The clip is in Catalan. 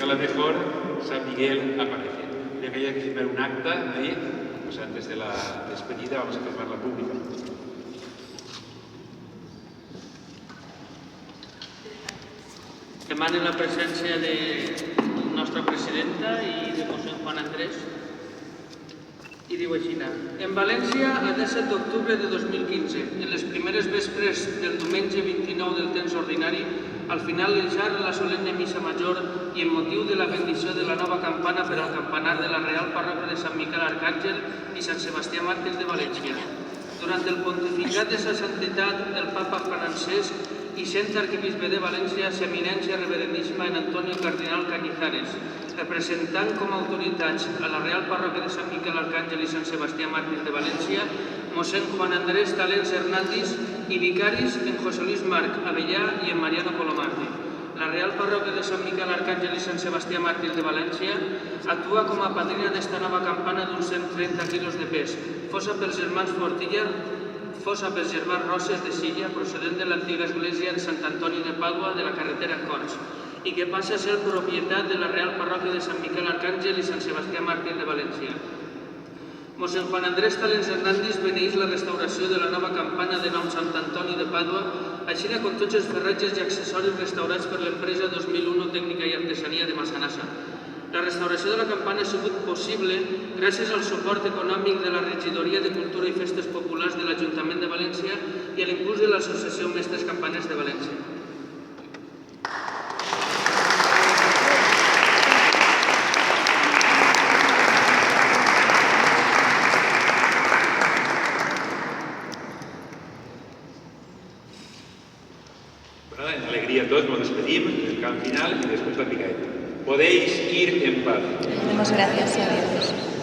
la mejor San Miguel aparece. Ya que hay que firmar un acta ahí, pues antes de la despedida vamos a firmarla pública. Demanen la presència de nostra presidenta i de mossèn Juan Andrés. I diu així: en València, a 17 d'octubre de 2015, en les primeres vespres del diumenge 29 del temps ordinari, al finalitzar la solemne missa major i en motiu de la bendició de la nova campana per al campanar de la Real Parròquia de Sant Miquel Arcàngel i Sant Sebastià Màrtir de València. Durant el pontificat de sa santitat el papa Francesc i sent arquebisbe de València, sa eminència reverendíssima en Antonio Cardinal Cañizares, representant com a autoritats a la Real Parròquia de Sant Miquel Arcàngel i Sant Sebastià Màrtir de València, mossèn Juan Andrés Talens Hernández i vicaris en José Luis Marc Avellà i en Mariano Colomardi. La Real Parròquia de Sant Miquel Arcàngel i Sant Sebastià Màrtir de València actua com a padrina d'esta nova campana d'uns 130 quilos de pes, fosa pels germans Fortilla, fosa pels germans Roses de Silla, procedent de l'antiga església de Sant Antoni de Pàdua de la carretera Corts, i que passa a ser propietat de la Real Parròquia de Sant Miquel Arcàngel i Sant Sebastià Màrtir de València. Mossèn Juan Andrés Talens Hernández beneeix la restauració de la nova campana de nom Sant Antoni de Pàdua, així com tots els ferratges i accessoris restaurats per l'empresa 2001 Tècnica i Artesania de Massanassa. La restauració de la campana ha sigut possible gràcies al suport econòmic de la Regidoria de Cultura i Festes Populars de l'Ajuntament de València i a l'impuls de l'Associació Mestres Campaners de València. En alegría a todos, nos despedimos en el canto final y después la picaeta. Podéis ir en paz. Demos gracias a Dios.